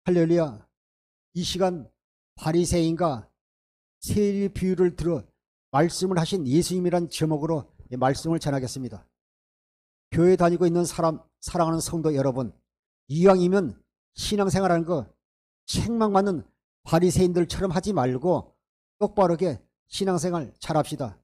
할렐루야. 이 시간 바리새인과 세리 비유를 들어 말씀을 하신 예수님이란 제목으로 말씀을 전하겠습니다. 교회 다니고 있는 사랑하는 성도 여러분, 이왕이면 신앙생활하는 거 책망받는 바리새인들처럼 하지 말고 똑바르게 신앙생활 잘합시다.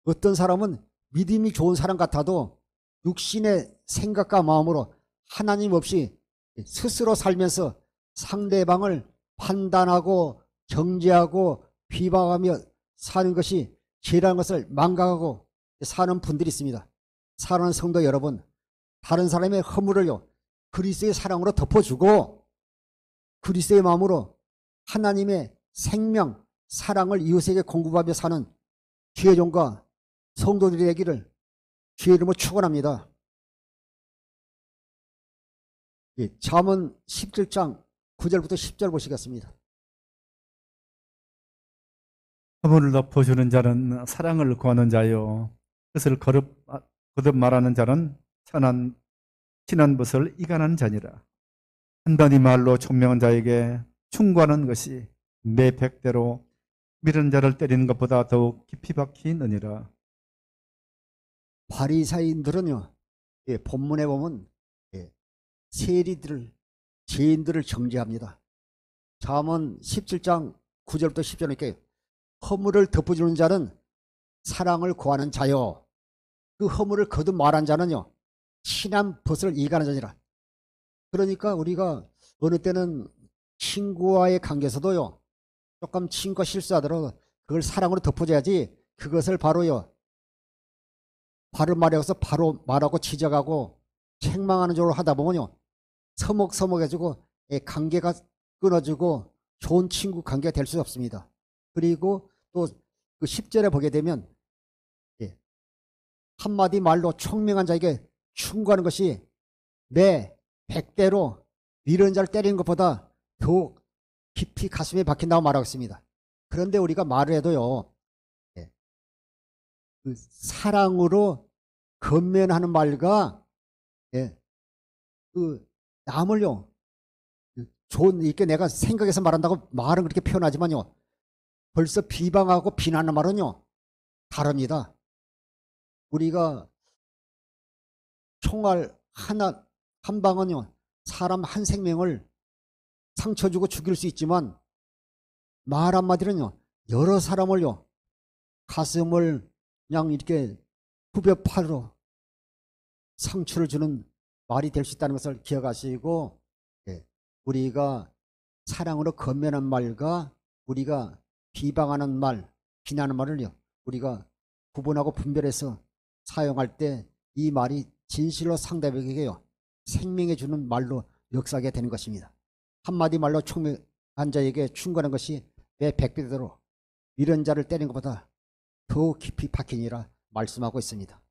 어떤 사람은 믿음이 좋은 사람 같아도 육신의 생각과 마음으로 하나님 없이 스스로 살면서 상대방을 판단하고 정죄하고 비방하며 사는 것이 죄라는 것을 망각하고 사는 분들이 있습니다. 사랑하는 성도 여러분, 다른 사람의 허물을요 그리스도의 사랑으로 덮어주고 그리스도의 마음으로 하나님의 생명, 사랑을 이웃에게 공급하며 사는 주의 종과 성도들이 되기를 주의 이름으로 축원합니다. 잠언 17장 9절부터 10절 보시겠습니다. 허물을 덮어주는 자는 사랑을 구하는 자요, 뜻을 거듭 말하는 자는 친한 것을 이간하는 자니라. 한단이 말로 총명한 자에게 충고하는 것이 매 백대로 미련 자를 때리는 것보다 더욱 깊이 박히느니라. 바리새인들은요, 본문에 보면 세리들을, 죄인들을 정죄합니다. 잠언 17장 9절부터 10절에 허물을 덮어주는 자는 사랑을 구하는 자요, 그 허물을 거듭 말한 자는요 친한 벗을 이간하는 자니라. 그러니까 우리가 어느 때는 친구와의 관계에서도요 조금 친구가 실수하더라도 그걸 사랑으로 덮어줘야지, 그것을 바로요 바로 말해서 바로 말하고 지적하고 책망하는 쪽으로 하다 보면요 서먹서먹해지고 관계가 끊어지고 좋은 친구 관계가 될 수 없습니다. 그리고 또 그 10절에 보게 되면 한마디 말로 총명한 자에게 충고하는 것이 매 백대로 미련 자를 때리는 것보다 더욱 깊이 가슴에 박힌다고 말하고 있습니다. 그런데 우리가 말을 해도요 그 사랑으로 건면하는 말과 그 남을요 좋은 이렇게 내가 생각해서 말한다고 말은 그렇게 표현하지만요 벌써 비방하고 비난하는 말은요 다릅니다. 우리가 총알 하나 한 방은요 사람 한 생명을 상처 주고 죽일 수 있지만 말 한마디는요 여러 사람을요 가슴을 그냥 이렇게 후벼파로 상처를 주는 말이 될 수 있다는 것을 기억하시고, 우리가 사랑으로 건면한 말과 우리가 비방하는 말, 비난하는 말을요 우리가 구분하고 분별해서 사용할 때 이 말이 진실로 상대방에게요 생명해 주는 말로 역사하게 되는 것입니다. 한마디 말로 총명한 자에게 충고하는 것이 내 백배대로 미련 자를 때리는 것보다 더 깊이 박히니라 말씀하고 있습니다.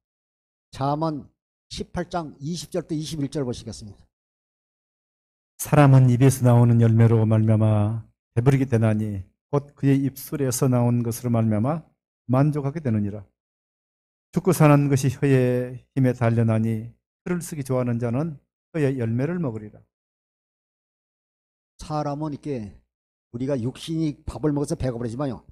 잠언 18장 20절부터 21절 보시겠습니다. 사람은 입에서 나오는 열매로 말미암아 배부르게 되나니 곧 그의 입술에서 나온 것으로 말미암아 만족하게 되느니라. 죽고 사는 것이 혀의 힘에 달려나니 혀를 쓰기 좋아하는 자는 혀의 열매를 먹으리라. 사람은 이렇게 우리가 육신이 밥을 먹어서 배가 부르지만요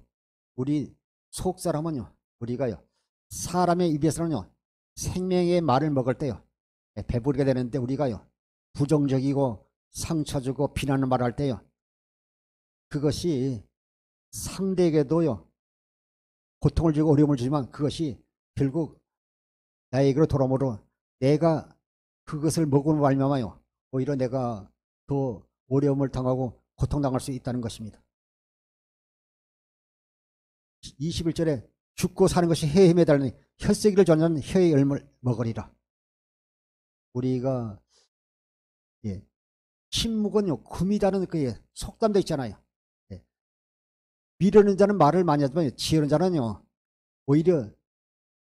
우리 속 사람은요 우리가요 사람의 입에서는요 생명의 말을 먹을 때요 배부르게 되는데 우리가요 부정적이고 상처 주고 비난하는 말을 할 때요 그것이 상대에게도요 고통을 주고 어려움을 주지만 그것이 결국 나에게로 돌아오므로 내가 그것을 먹으면 말미암아요 오히려 내가 더 어려움을 당하고 고통당할 수 있다는 것입니다. 21절에 죽고 사는 것이 혀에 힘에 달리니 혈세기를 전하는 혀의 열매를 먹으리라. 우리가 침묵은요 금이다는 그 속담도 있잖아요. 미루는 자는 말을 많이 하지만 지혜로운 자는요 오히려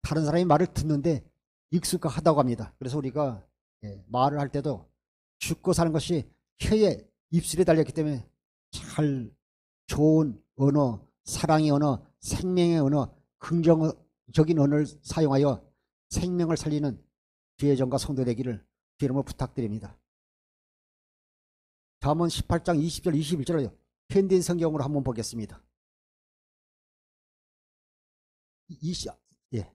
다른 사람이 말을 듣는데 익숙하다고 합니다. 그래서 우리가 말을 할 때도 죽고 사는 것이 혀에 입술에 달렸기 때문에 잘 좋은 언어, 사랑의 언어, 생명의 언어, 긍정적인 언어를 사용하여 생명을 살리는 주의 종과 성도 되기를 주의 이름으로 부탁드립니다. 잠언 18장 20절 21절을 현대인 성경으로 한번 보겠습니다. 예,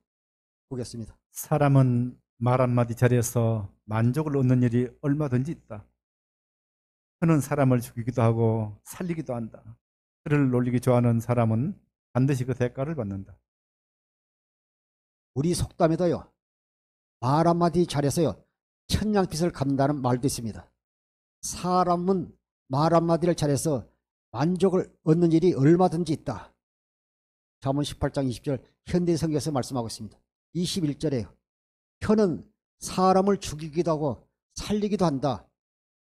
보겠습니다. 사람은 말 한마디 자리에서 만족을 얻는 일이 얼마든지 있다. 그는 사람을 죽이기도 하고 살리기도 한다. 그를 놀리기 좋아하는 사람은 반드시 그 대가를 받는다. 우리 속담에도요, 말 한마디 잘해서요, 천냥빚을 갚는다는 말도 있습니다. 사람은 말 한마디를 잘해서 만족을 얻는 일이 얼마든지 있다. 잠언 18장 20절 현대 성경에서 말씀하고 있습니다. 21절에요. 혀는 사람을 죽이기도 하고 살리기도 한다.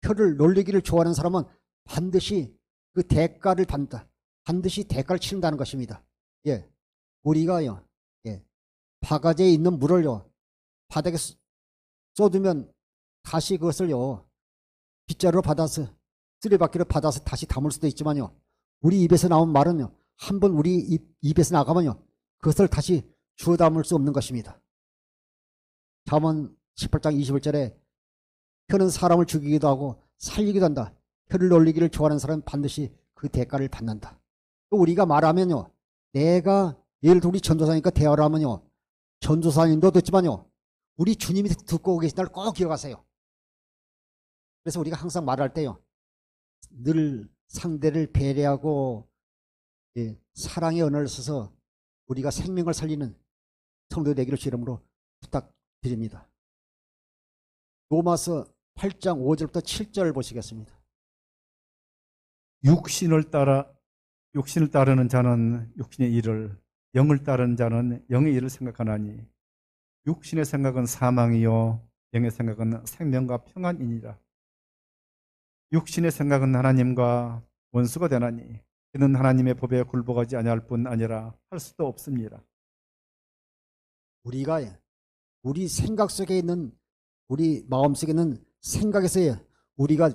혀를 놀리기를 좋아하는 사람은 반드시 그 대가를 받는다. 반드시 대가를 치른다는 것입니다. 예, 우리가요, 예, 바가지에 있는 물을요, 바닥에 쏟으면 다시 그것을요, 빗자루로 받아서, 쓰레받기로 받아서 다시 담을 수도 있지만요, 우리 입에서 나온 말은요, 한번 우리 입에서 나가면요, 그것을 다시 주워 담을 수 없는 것입니다. 잠언 18장 21절에 혀는 사람을 죽이기도 하고 살리기도 한다. 혀를 놀리기를 좋아하는 사람은 반드시 그 대가를 받는다. 또 우리가 말하면요, 내가 예를 들어 우리 전도사니까 대화를 하면요, 전도사님도 듣지만요, 우리 주님이 듣고 계신 날 꼭 기억하세요. 그래서 우리가 항상 말할 때요, 늘 상대를 배려하고, 예, 사랑의 언어를 써서 우리가 생명을 살리는 성도 되기를 주 이름으로 부탁드립니다. 로마서 8장 5절부터 7절 보시겠습니다. 육신을 따르는 자는 육신의 일을, 영을 따르는 자는 영의 일을 생각하나니 육신의 생각은 사망이요 영의 생각은 생명과 평안이니라. 육신의 생각은 하나님과 원수가 되나니 그는 하나님의 법에 굴복하지 아니할 뿐 아니라 할 수도 없습니다. 우리가 우리 생각 속에 있는, 우리 마음 속에 있는 생각에서 우리가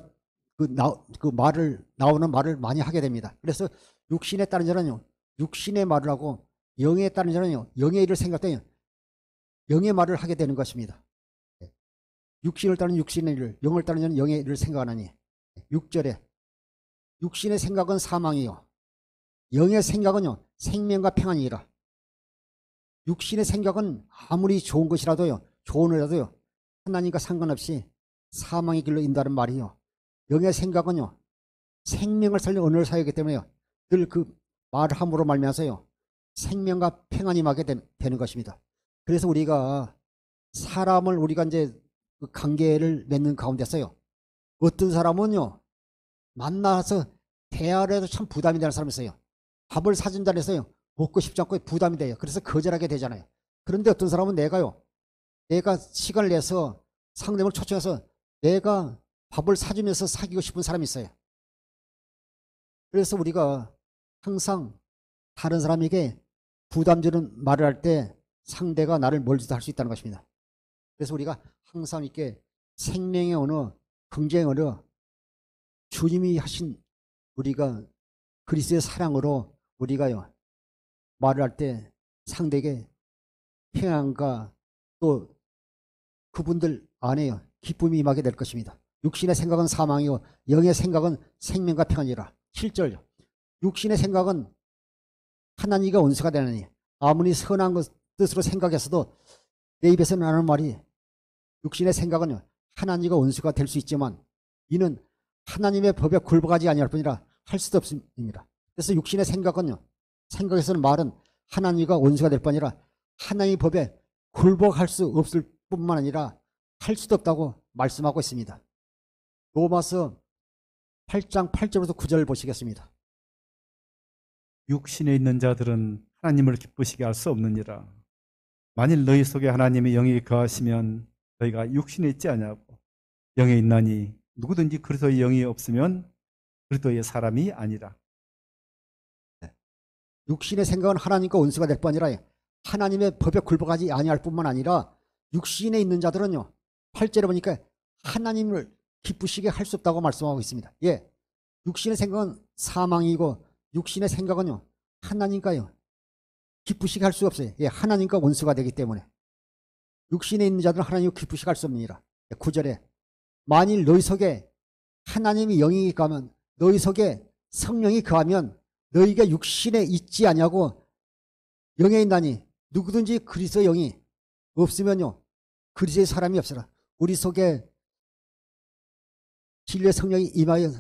나오는 말을 많이 하게 됩니다. 그래서 육신에 따른 자는요, 육신의 말을 하고, 영에 따른 자는요, 영의 일을 생각해요, 영의 말을 하게 되는 것입니다. 육신을 따르는 육신의 일을, 영을 따르는 자는 영의 일을 생각하나니. 6절에 육신의 생각은 사망이요 영의 생각은요 생명과 평안이라. 육신의 생각은 아무리 좋은 것이라도요, 좋은 일이라도요, 하나님과 상관없이 사망의 길로 인도하는 말이요, 영의 생각은요 생명을 살리는 언어를 사용하기 때문에요, 늘 그 말함으로 말미암아서요 생명과 평안이 임하게 되는 것입니다. 그래서 우리가 사람을, 우리가 이제 그 관계를 맺는 가운데서요, 어떤 사람은요 만나서 대화를 해도 참 부담이 되는 사람이 있어요. 밥을 사준다 해서요 먹고 싶지 않고 부담이 돼요. 그래서 거절하게 되잖아요. 그런데 어떤 사람은 내가 시간을 내서 상대방을 초청해서 내가 밥을 사주면서 사귀고 싶은 사람이 있어요. 그래서 우리가 항상 다른 사람에게 부담 주는 말을 할 때 상대가 나를 멀지도 할 수 있다는 것입니다. 그래서 우리가 항상 이렇게 생명의 언어, 긍정의 언어, 주님이 하신 우리가 그리스도의 사랑으로 우리가요 말을 할 때 상대에게 평안과 또 그분들 안에요 기쁨이 임하게 될 것입니다. 육신의 생각은 사망이요 영의 생각은 생명과 평안이라. 7절 육신의 생각은 하나님과 원수가 되느니 아무리 선한 뜻으로 생각했어도 내 입에서 나는 말이, 육신의 생각은 하나님과 원수가 될 수 있지만 이는 하나님의 법에 굴복하지 아니할 뿐이라 할 수도 없습니다. 그래서 육신의 생각은요, 생각에서는 말은 하나님과 원수가 될 뿐이라 하나님의 법에 굴복할 수 없을 뿐만 아니라 할 수도 없다고 말씀하고 있습니다. 로마서 8장 8절부터 9절 보시겠습니다. 육신에 있는 자들은 하나님을 기쁘시게 할 수 없느니라. 만일 너희 속에 하나님의 영이 거하시면 너희가 육신에 있지 아니하고 영에 있나니 누구든지 그리스도의 영이 없으면 그리스도의 사람이 아니라. 육신의 생각은 하나님과 원수가 될 뿐 아니라 하나님의 법에 굴복하지 아니할 뿐만 아니라 육신에 있는 자들은요 8절에 보니까 하나님을 기쁘시게 할 수 없다고 말씀하고 있습니다. 예, 육신의 생각은 사망이고 육신의 생각은요 하나님과요 기쁘시게 할 수 없어요. 예, 하나님과 원수가 되기 때문에 육신에 있는 자들은 하나님을 기쁘시게 할 수 없느니라. 9절에 만일 너희 속에 하나님이 영이 거하면 너희 속에 성령이 거하면 너희가 육신에 있지 아니하고 영에 있나니 누구든지 그리스도 영이 없으면요 그리스도의 사람이 없으라. 우리 속에 진리의 성령이 임하여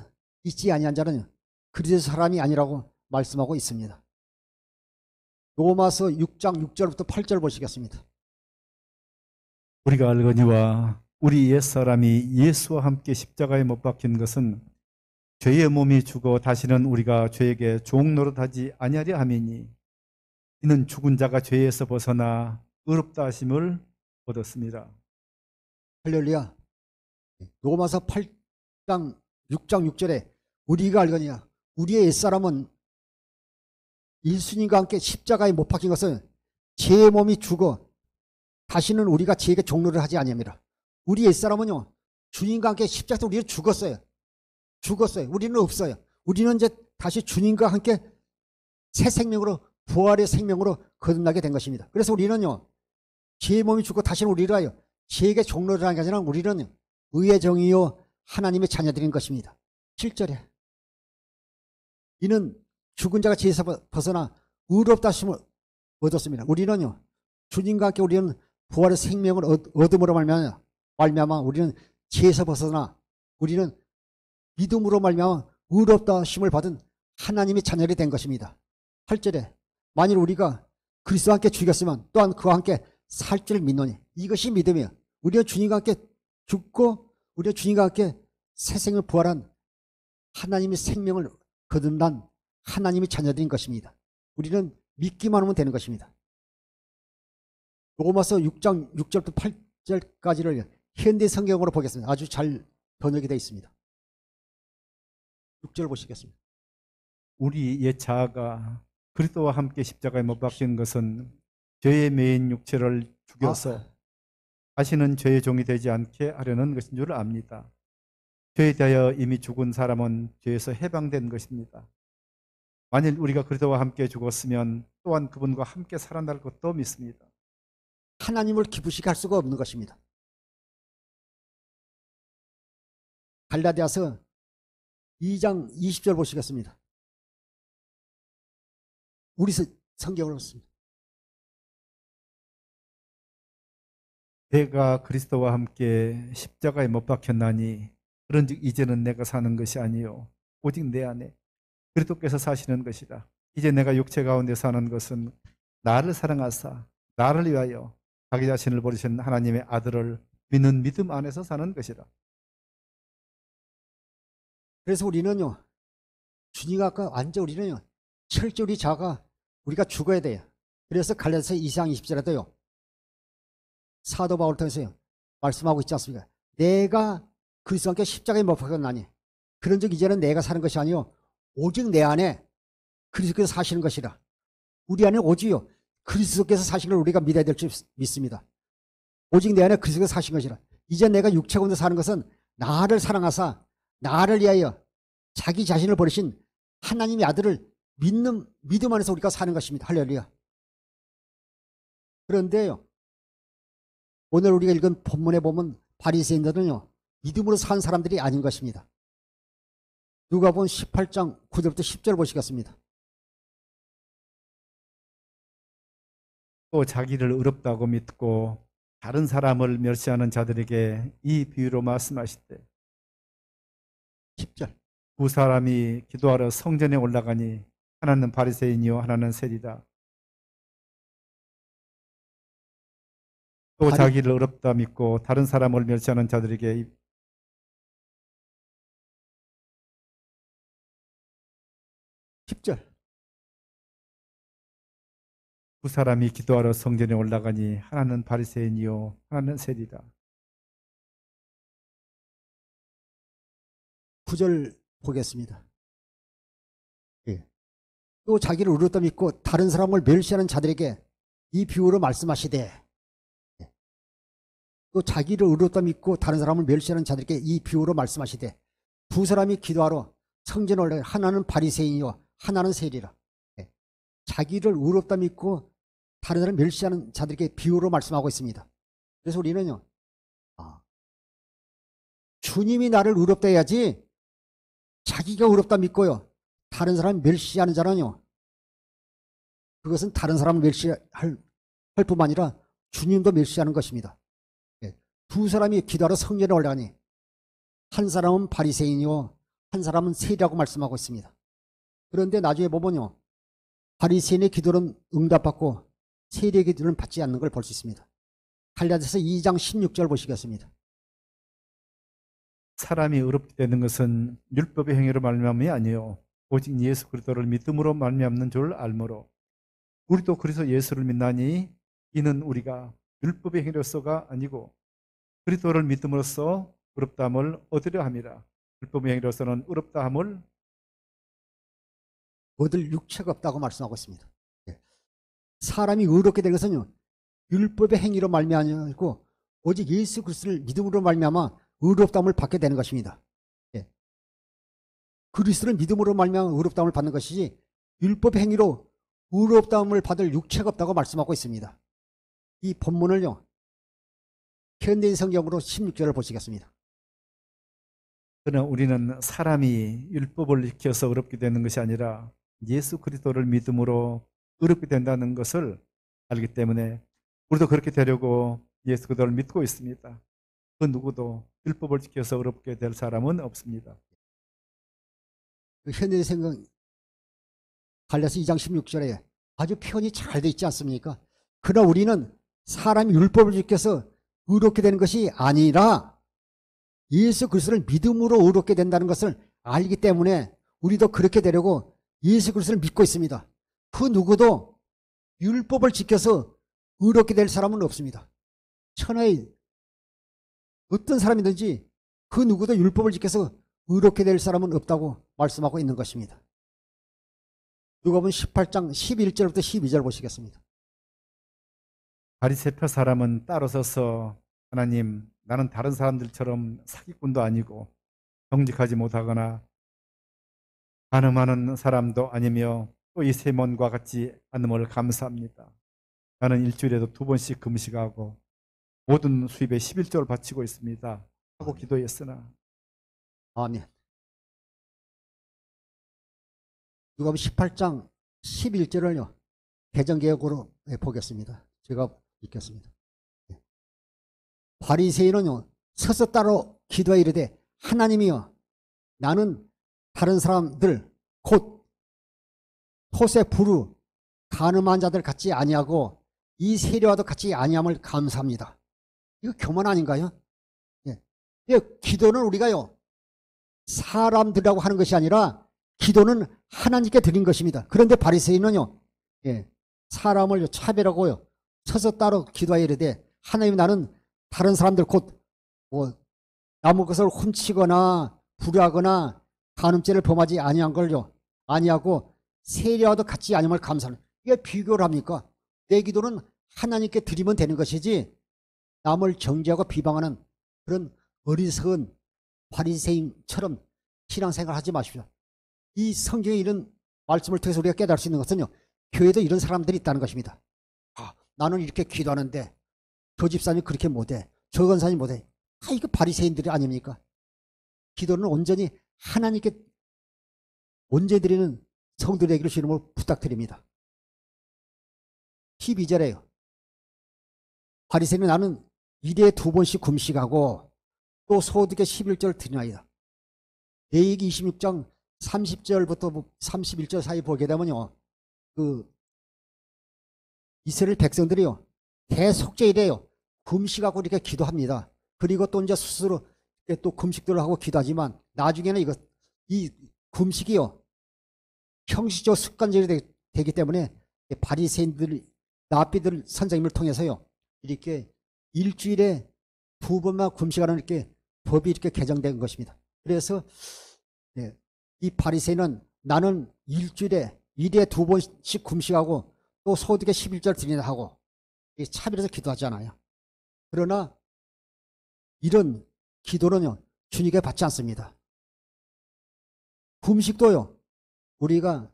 있지 아니한 자는 그리스도의 사람이 아니라고 말씀하고 있습니다. 로마서 6장 6절부터 8절 보시겠습니다. 우리가 알거니와 우리 옛사람이 예수와 함께 십자가에 못 박힌 것은 죄의 몸이 죽어 다시는 우리가 죄에게 종노릇하지 아니하려 함이니 이는 죽은 자가 죄에서 벗어나 의롭다 하심을 얻었습니다. 할렐루야. 로마서 8장 6장 6절에 우리가 알거니와 우리의 옛사람은 예수님과 함께 십자가에 못 박힌 것은 죄의 몸이 죽어 다시는 우리가 죄에게 종노를 하지 아니함이라. 우리 옛사람은요 주님과 함께 십자가에서 우리는 죽었어요. 우리는 없어요. 우리는 이제 다시 주님과 함께 새 생명으로 부활의 생명으로 거듭나게 된 것입니다. 그래서 우리는요 죄의 몸이 죽고 다시는 우리가 죄에게 종노를 하는 게 아니라 우리는 의의 정의요 하나님의 자녀들인 것입니다. 7절에 이는 죽은 자가 죄에서 벗어나 의롭다 하심을 얻었습니다. 우리는요 주님과 함께 우리는 부활의 생명을 얻음으로 말미암아 우리는 죄에서 벗어나 우리는 믿음으로 말미암아 의롭다 하심을 받은 하나님의 자녀들이 된 것입니다. 8절에 만일 우리가 그리스도와 함께 죽였으면 또한 그와 함께 살 줄 믿노니 이것이 믿음이에요. 우리는 주님과 함께 죽고 우리는 주님과 함께 새 생을 부활한 하나님의 생명을 거듭난 하나님의 자녀들인 것입니다. 우리는 믿기만 하면 되는 것입니다. 로마서 6장 6절부터 8절까지를 현대 성경으로 보겠습니다. 아주 잘 번역이 되어 있습니다. 6절 보시겠습니다. 우리 옛 자아가 그리스도와 함께 십자가에 못 박힌 것은 죄의 매인 육체를 죽여서 다시는 죄의 종이 되지 않게 하려는 것인 줄 압니다. 죄에 대하여 이미 죽은 사람은 죄에서 해방된 것입니다. 만일 우리가 그리스도와 함께 죽었으면 또한 그분과 함께 살아날 것도 믿습니다. 하나님을 기쁘시게 할 수가 없는 것입니다. 갈라디아서 2장 20절 보시겠습니다. 우리 성경으로 봤습니다. 내가 그리스도와 함께 십자가에 못 박혔나니 그런즉 이제는 내가 사는 것이 아니요 오직 내 안에 그리스도께서 사시는 것이라. 이제 내가 육체 가운데 사는 것은 나를 사랑하사 나를 위하여 자기 자신을 버리신 하나님의 아들을 믿는 믿음 안에서 사는 것이라. 그래서 우리는요 주님 아까 완전 우리는요 철저히 자가 우리가 죽어야 돼요. 그래서 갈라디아서 2장 20절에도요 사도 바울을 통해서요 말씀하고 있지 않습니까? 내가 그리스도와 함께 십자가에 못 박혔나니 그런즉 이제는 내가 사는 것이 아니요 오직 내 안에 그리스도께서 사시는 것이라. 우리 안에 오직요 그리스도께서 사시는 걸 우리가 믿어야 될 줄 믿습니다. 오직 내 안에 그리스도께서 사신 것이라. 이제 내가 육체 가운데 사는 것은 나를 사랑하사 나를 위하여 자기 자신을 버리신 하나님의 아들을 믿는 믿음 안에서 우리가 사는 것입니다. 할렐루야. 그런데요 오늘 우리가 읽은 본문에 보면 바리새인들은요 믿음으로 산 사람들이 아닌 것입니다. 누가복음 18장 9절부터 10절 보시겠습니다. 또 자기를 의롭다고 믿고 다른 사람을 멸시하는 자들에게 이 비유로 말씀하시되 10절 두 사람이 기도하러 성전에 올라가니 하나는 바리새인이요 하나는 세리다. 또 자기를 의롭다 믿고 다른 사람을 멸시하는 자들에게 10절 두 사람이 기도하러 성전에 올라가니 하나는 바리새인이요 하나는 세리다. 9절 보겠습니다. 예. 또 자기를 의롭다 믿고 다른 사람을 멸시하는 자들에게 이 비유로 말씀하시되 예. 또 자기를 의롭다 믿고 다른 사람을 멸시하는 자들에게 이 비유로 말씀하시되 두 사람이 기도하러 성전에 올라가 하나는 바리새인이요 하나는 세리라. 예. 자기를 의롭다 믿고 다른 사람을 멸시하는 자들에게 비유로 말씀하고 있습니다. 그래서 우리는요 주님이 나를 의롭다 해야지 자기가 어렵다 믿고요. 다른 사람 멸시하는 자는요. 그것은 다른 사람을 멸시할 뿐만 아니라 주님도 멸시하는 것입니다. 예. 두 사람이 기도하러 성전에 올라가니 한 사람은 바리새인이요, 한 사람은 세리라고 말씀하고 있습니다. 그런데 나중에 보면요. 바리새인의 기도는 응답받고 세리의 기도는 받지 않는 걸 볼 수 있습니다. 갈라디아서 2장 16절 보시겠습니다. 사람이 의롭게 되는 것은 율법의 행위로 말미암음이 아니요 오직 예수 그리스도를 믿음으로 말미암는 줄 알므로 우리도 그리스도 예수를 믿나니 이는 우리가 율법의 행위로서가 아니고 그리스도를 믿음으로써 의롭다함을 얻으려 함이라. 율법의 행위로서는 의롭다함을 얻을 육체가 없다고 말씀하고 있습니다. 예. 사람이 의롭게 될 것은요. 율법의 행위로 말미암고 오직 예수 그리스도를 믿음으로 말미암아 의롭다함을 받게 되는 것입니다. 예. 그리스도를 믿음으로 말미암아 의롭다함을 받는 것이지 율법의 행위로 의롭다함을 받을 육체가 없다고 말씀하고 있습니다. 이 본문을요. 현대인 성경으로 16절을 보시겠습니다. 그러나 우리는 사람이 율법을 지켜서 의롭게 되는 것이 아니라 예수 그리스도를 믿음으로 의롭게 된다는 것을 알기 때문에 우리도 그렇게 되려고 예수 그리스도를 믿고 있습니다. 그 누구도 율법을 지켜서 의롭게 될 사람은 없습니다. 현대인 성경 갈라디아서 2장 16절에 아주 표현이 잘 되어 있지 않습니까? 그러나 우리는 사람이 율법을 지켜서 의롭게 되는 것이 아니라 예수 그리스도를 믿음으로 의롭게 된다는 것을 알기 때문에 우리도 그렇게 되려고 예수 그리스도를 믿고 있습니다. 그 누구도 율법을 지켜서 의롭게 될 사람은 없습니다. 천하의 어떤 사람이든지 그 누구도 율법을 지켜서 의롭게 될 사람은 없다고 말씀하고 있는 것입니다. 누가복음 18장 11절부터 12절 보시겠습니다. 바리새파 사람은 따로 서서 하나님, 나는 다른 사람들처럼 사기꾼도 아니고 정직하지 못하거나 간음하는 사람도 아니며 또 이 세몬과 같지 않음을 감사합니다. 나는 일주일에도 2번씩 금식하고 모든 수입의 11조를 바치고 있습니다. 하고 기도했으나. 아멘. 누가복음 18장 11절을요. 개정개혁으로 보겠습니다. 제가 읽겠습니다. 바리새인은요. 서서 따로 기도해 이르되 하나님이여 나는 다른 사람들 곧 토세 부르 간음한 자들 같이 아니하고 이 세리와도 같이 아니함을 감사합니다. 이거 교만 아닌가요? 예. 기도는 우리가요. 사람들이라고 하는 것이 아니라 기도는 하나님께 드린 것입니다. 그런데 바리새인은요. 예. 사람을 차별하고요. 서서 따로 기도하여 이르되 하나님 나는 다른 사람들 곧 남의 것을 훔치거나 불하거나 간음죄를 범하지 아니한 걸요. 아니하고 세리와도 같지 아니함을 감사하는. 이게 비교를 합니까? 내 기도는 하나님께 드리면 되는 것이지 남을 정죄하고 비방하는 그런 어리석은 바리새인처럼 신앙생활 하지 마십시오. 이 성경에 이런 말씀을 통해서 우리가 깨달을 수 있는 것은요. 교회도 이런 사람들이 있다는 것입니다. 나는 이렇게 기도하는데 저 집사님이 그렇게 못해. 저 권사님이 못해. 이거 바리새인들이 아닙니까? 기도는 온전히 하나님께 온전히 드리는 성도들이 되기를 주님으로 부탁드립니다. 12절에요. 바리새인은 나는 일에 2번씩 금식하고 또 소득의 11절 드리나이다. 레위기 26장 30절부터 31절 사이 보게 되면요. 이스라엘 백성들이요. 대속죄일에요. 금식하고 이렇게 기도합니다. 그리고 또 이제 스스로 또 금식들을 하고 기도하지만 나중에는 이 금식이요. 형식적 습관적이 되기 때문에 바리새인들, 랍비들 선생님을 통해서요. 이렇게 일주일에 2번만 금식하는 이렇게 법이 이렇게 개정된 것입니다. 그래서 이 바리새인은 나는 일주일에 2번씩 금식하고 또 소득의 11절 드리나 하고 차별해서 기도하잖아요. 그러나 이런 기도는요. 주님께 받지 않습니다. 금식도요. 우리가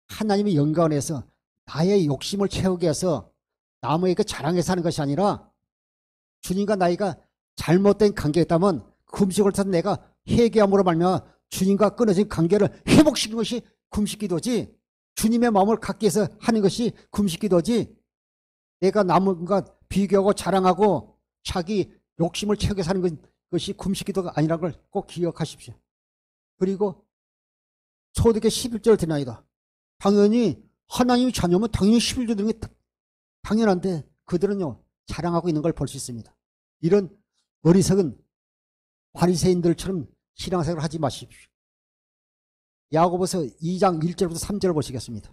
하나님의 영광을 해서 나의 욕심을 채우기 위해서 남에게 자랑해서 하는 것이 아니라 주님과 나이가 잘못된 관계가 있다면 금식을 통해서 내가 회개함으로 말미암아 주님과 끊어진 관계를 회복시키는 것이 금식기도지, 주님의 마음을 갖기 위해서 하는 것이 금식기도지, 내가 남과 비교하고 자랑하고 자기 욕심을 채우게 사는 것이 금식기도가 아니라는 걸 꼭 기억하십시오. 그리고 소득의 11조를 드나이다. 당연히 하나님의 자녀면 당연히 11조 드는 게 당연한데 그들은요 자랑하고 있는 걸 볼 수 있습니다. 이런 어리석은 바리새인들처럼 신앙생활을 하지 마십시오. 야고보서 2장 1절부터 3절을 보시겠습니다.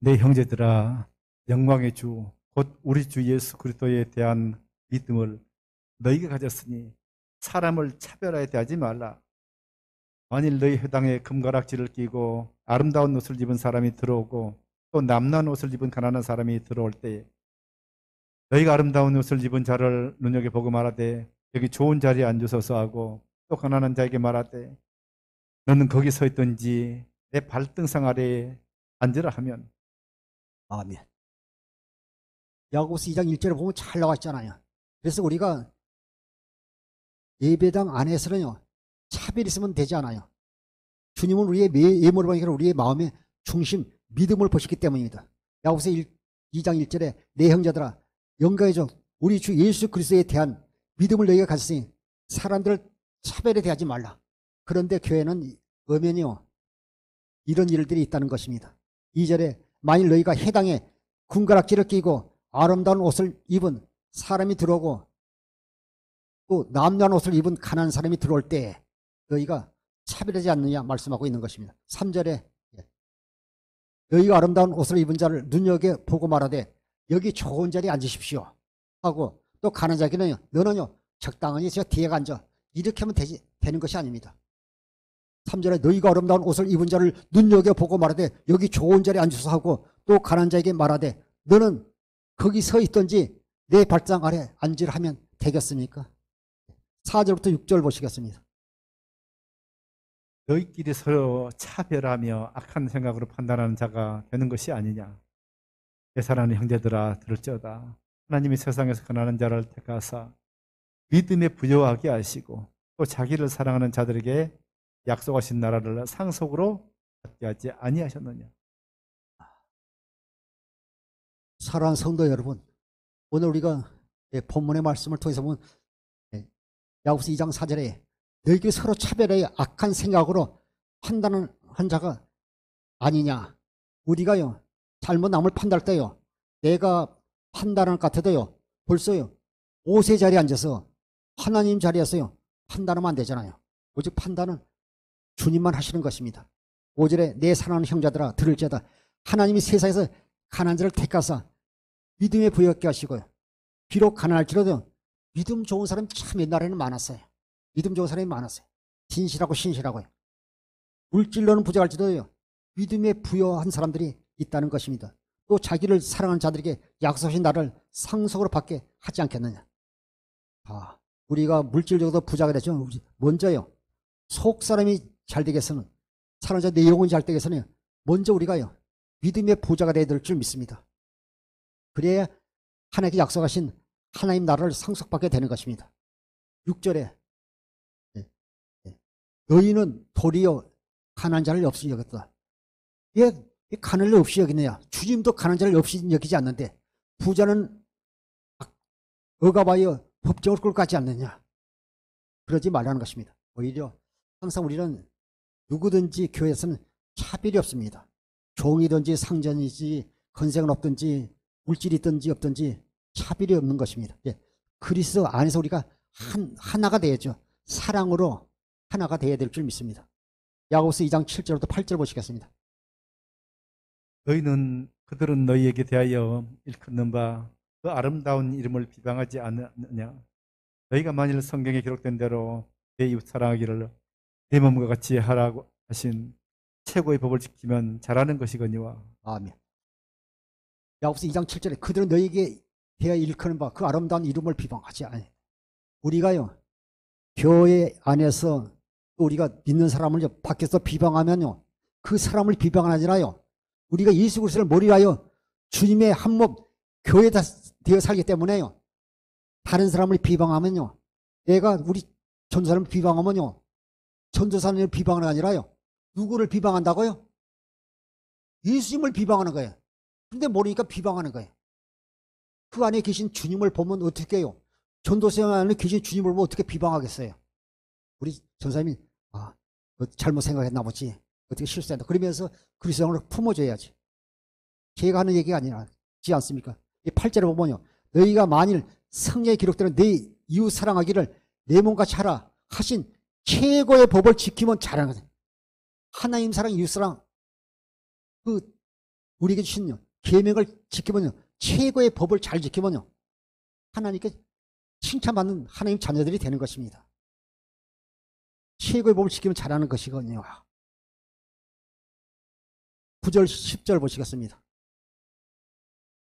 내 형제들아, 영광의 주 곧 우리 주 예수 그리스도에 대한 믿음을 너희가 가졌으니 사람을 차별하여 대하지 말라. 만일 너희 회당에 금가락지를 끼고 아름다운 옷을 입은 사람이 들어오고 또 남난 옷을 입은 가난한 사람이 들어올 때에 너희가 아름다운 옷을 입은 자를 눈여겨보고 말하되 여기 좋은 자리에 앉으소서 하고 또 가난한 자에게 말하되 너는 거기 서 있든지 내 발등상 아래에 앉으라 하면. 아멘. 야고보서 2장 1절에 보면 잘 나와 있잖아요. 그래서 우리가 예배당 안에서는요 차별이 있으면 되지 않아요. 주님은 우리의 예물을 보니까 우리의 마음의 중심 믿음을 보시기 때문입니다. 야고보서 2장 1절에 내 형제들아 영광의 주 우리 주 예수 그리스도에 대한 믿음을 너희가 가졌으니 사람들을 차별에 대하지 말라. 그런데 교회는 엄연히요 이런 일들이 있다는 것입니다. 2절에 만일 너희가 해당에 군가락지를 끼고 아름다운 옷을 입은 사람이 들어오고 또 남녀한 옷을 입은 가난한 사람이 들어올 때 너희가 차별하지 않느냐 말씀하고 있는 것입니다. 3절에 너희가 아름다운 옷을 입은 자를 눈여겨보고 말하되 여기 좋은 자리에 앉으십시오 하고 또 가난한 자에게는 너는요 적당히 저 뒤에 앉아 이렇게 하면 되는 것이 아닙니다. 3절에 너희가 아름다운 옷을 입은 자를 눈여겨보고 말하되 여기 좋은 자리에 앉으소서 하고 또 가난한 자에게 말하되 너는 거기 서 있든지 내 발등 아래 앉으라 하면 되겠습니까? 4절부터 6절 보시겠습니다. 너희끼리 서로 차별하며 악한 생각으로 판단하는 자가 되는 것이 아니냐. 내 사랑하는 형제들아 들을지어다. 하나님이 세상에서 가난한 자를 택하사 믿음에 부여하게 하시고 또 자기를 사랑하는 자들에게 약속하신 나라를 상속으로 받게 하지 아니하셨느냐. 사랑하는 성도 여러분, 오늘 우리가 본문의 말씀을 통해서 보면 야고보서 2장 4절에 너희끼리 서로 차별하여 악한 생각으로 판단한 자가 아니냐. 우리가요 잘못 남을 판단할 때요 내가 판단할 것 같아도요 벌써요 옷의 자리에 앉아서 하나님 자리에서요 판단하면 안 되잖아요. 오직 판단은 주님만 하시는 것입니다. 5절에 내 사랑하는 형제들아 들을지어다. 하나님이 세상에서 가난한 자를 택하사 믿음에 부여하게 하시고요. 비록 가난할지라도 믿음 좋은 사람이 참 옛날에는 많았어요. 믿음 좋은 사람이 많았어요. 진실하고 신실하고요. 물질로는 부족할지도요 믿음에 부여한 사람들이 있다는 것입니다. 또 자기를 사랑하는 자들에게 약속하신 나를 상속으로 받게 하지 않겠느냐. 우리가 물질적으로 부자가 되죠. 먼저요 속 사람이 잘 되기 위해서는 사랑하는 자 내 영혼이 잘 되기 위해서는 먼저 우리가요 믿음의 부자가 되어야 될 줄 믿습니다. 그래야 하나님께 약속하신 하나님 나라를 상속받게 되는 것입니다. 6절에 너희는 도리어 가난한 자를 없이 여겼다. 왜 가난을 없이 여기느냐. 주님도 가난한 자를 없이 여기지 않는데 부자는 억압하여 법정을 끌고 가지 않느냐. 그러지 말라는 것입니다. 오히려 항상 우리는 누구든지 교회에서는 차별이 없습니다. 종이든지 상전이든지 건색은 없든지 물질이 있든지 없든지 차별이 없는 것입니다. 그리스도 안에서 우리가 하나가 되어야죠. 사랑으로 하나가 되어야 될 줄 믿습니다. 야고보서 2장 7절부터 8절 보시겠습니다. 그들은 너희에게 대하여 일컫는 바 그 아름다운 이름을 비방하지 않느냐. 너희가 만일 성경에 기록된 대로 내 이웃 사랑하기를 내 몸과 같이 하라고 하신 최고의 법을 지키면 잘하는 것이거니와. 아멘. 야고보서 2장 7절에 그들은 너희에게 대하여 일컫는 바 그 아름다운 이름을 비방하지 않으냐. 우리가요 교회 안에서 우리가 믿는 사람을 밖에서 비방하면요 그 사람을 비방하는 아니라요 우리가 예수 그리스도를 머리하여 주님의 한몸 교회에 되어 살기 때문에요 다른 사람을 비방하면요 내가 우리 전사람을 비방하면요 전도사님을 비방하는 게 아니라요. 누구를 비방한다고요? 예수님을 비방하는 거예요. 근데 모르니까 비방하는 거예요. 그 안에 계신 주님을 보면 어떻게 해요? 전도사 안에 계신 주님을 보면 어떻게 비방하겠어요? 우리 전사님이 잘못 생각했나 보지. 어떻게 실수했나. 그러면서 그리스도를 품어줘야지. 제가 하는 얘기가 아니지 않습니까? 이 8절에 보면요. 너희가 만일 성경에 기록되는 네 이웃 사랑하기를 내 몸같이 하라 하신 최고의 법을 지키면 잘하는 거예요. 하나님 사랑, 이웃 사랑, 우리에게 주신 계명을 지키면요. 최고의 법을 잘 지키면요. 하나님께 칭찬받는 하나님 자녀들이 되는 것입니다. 최고의 법을 지키면 잘하는 것이거든요. 9절, 10절 보시겠습니다.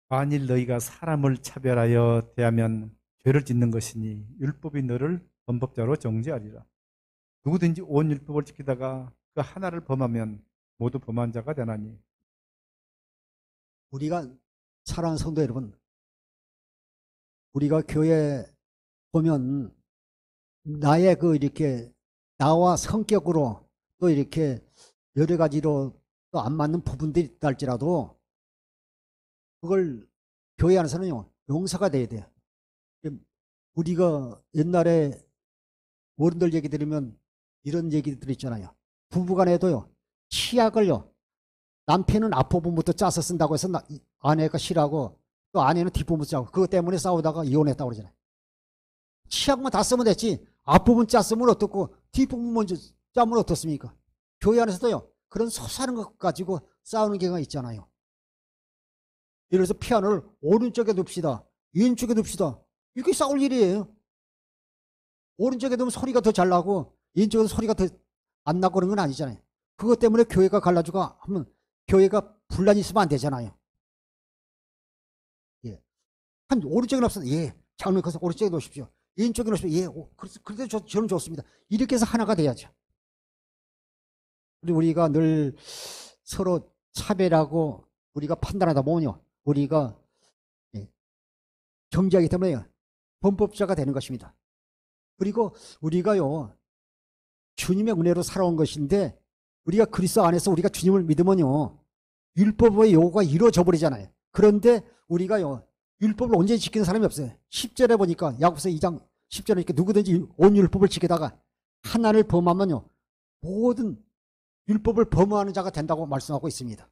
만일 너희가 사람을 차별하여 대하면 죄를 짓는 것이니 율법이 너를 범법자로 정죄하리라. 누구든지 온 율법을 지키다가 그 하나를 범하면 모두 범한 자가 되나니. 우리가 사랑하는 성도 여러분, 우리가 교회 보면 나의 이렇게 나와 성격으로 또 이렇게 여러 가지로 또 안 맞는 부분들이 있다 할지라도 그걸 교회 안에서는요 용서가 돼야 돼요. 우리가 옛날에 어른들 얘기 들으면 이런 얘기들 있잖아요. 부부간에도요 치약을요 남편은 앞부분부터 짜서 쓴다고 해서 아내가 싫어하고 또 아내는 뒷부분 짜고 그것 때문에 싸우다가 이혼했다고 그러잖아요. 치약만 다 쓰면 됐지 앞부분 짰으면 어떻고 뒷부분 먼저 짜면 어떻습니까? 교회 안에서도요 그런 소소한 것 가지고 싸우는 경우가 있잖아요. 예를 들어서 피아노를 오른쪽에 둡시다 왼쪽에 둡시다 이렇게 싸울 일이에요. 오른쪽에 두면 소리가 더 잘 나고 왼쪽에도 소리가 더 안 나고 그런 건 아니잖아요. 그것 때문에 교회가 갈라지고 하면 교회가 분란이 있으면 안 되잖아요. 예. 한 오른쪽에 놨습니다 예. 장로님 가서 오른쪽에 놓으십시오. 왼쪽에 놓으십시오. 예. 그래서 저는 좋습니다. 이렇게 해서 하나가 돼야죠. 우리가 늘 서로 차별하고 우리가 판단하다 보면요. 우리가 정죄하기 때문에 범법자가 되는 것입니다. 그리고 우리가요. 주님의 은혜로 살아온 것인데 우리가 그리스도 안에서 우리가 주님을 믿으면요. 율법의 요구가 이루어져 버리잖아요. 그런데 우리가요. 율법을 온전히 지키는 사람이 없어요. 10절에 보니까 야고보서 2장 10절에 보니까 누구든지 온 율법을 지키다가 하나를 범하면요. 모든 율법을 범하는 자가 된다고 말씀하고 있습니다.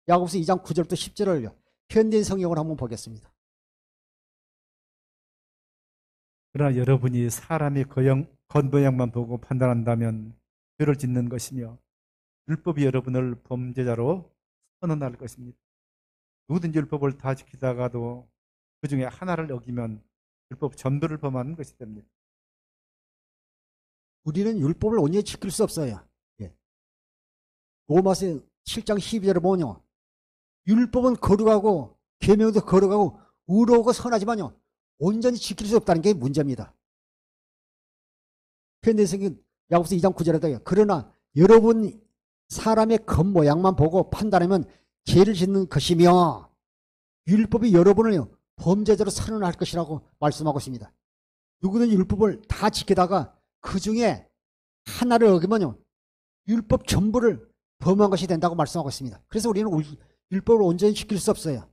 야고보서 2장 9절부터 10절을요. 현대인 성경을 한번 보겠습니다. 그러나 여러분이 사람의 겉모양만 보고 판단한다면 죄를 짓는 것이며 율법이 여러분을 범죄자로 선언할 것입니다. 누구든지 율법을 다 지키다가도 그 중에 하나를 어기면 율법 전부를 범하는 것이 됩니다. 우리는 율법을 온전히 지킬 수 없어요. 로마서 7장 12절을 보면요. 율법은 거룩하고 계명도 거룩하고 의로우고 선하지만요. 온전히 지킬 수 없다는 게 문제입니다. 현대성경 야고보서 2장 9절에도 그러나 여러분 사람의 겉모양만 보고 판단하면 죄를 짓는 것이며 율법이 여러분을 범죄자로 선언할 것이라고 말씀하고 있습니다. 누구든지 율법을 다 지키다가 그 중에 하나를 어기면요. 율법 전부를 범한 것이 된다고 말씀하고 있습니다. 그래서 우리는 율법을 온전히 지킬 수 없어요.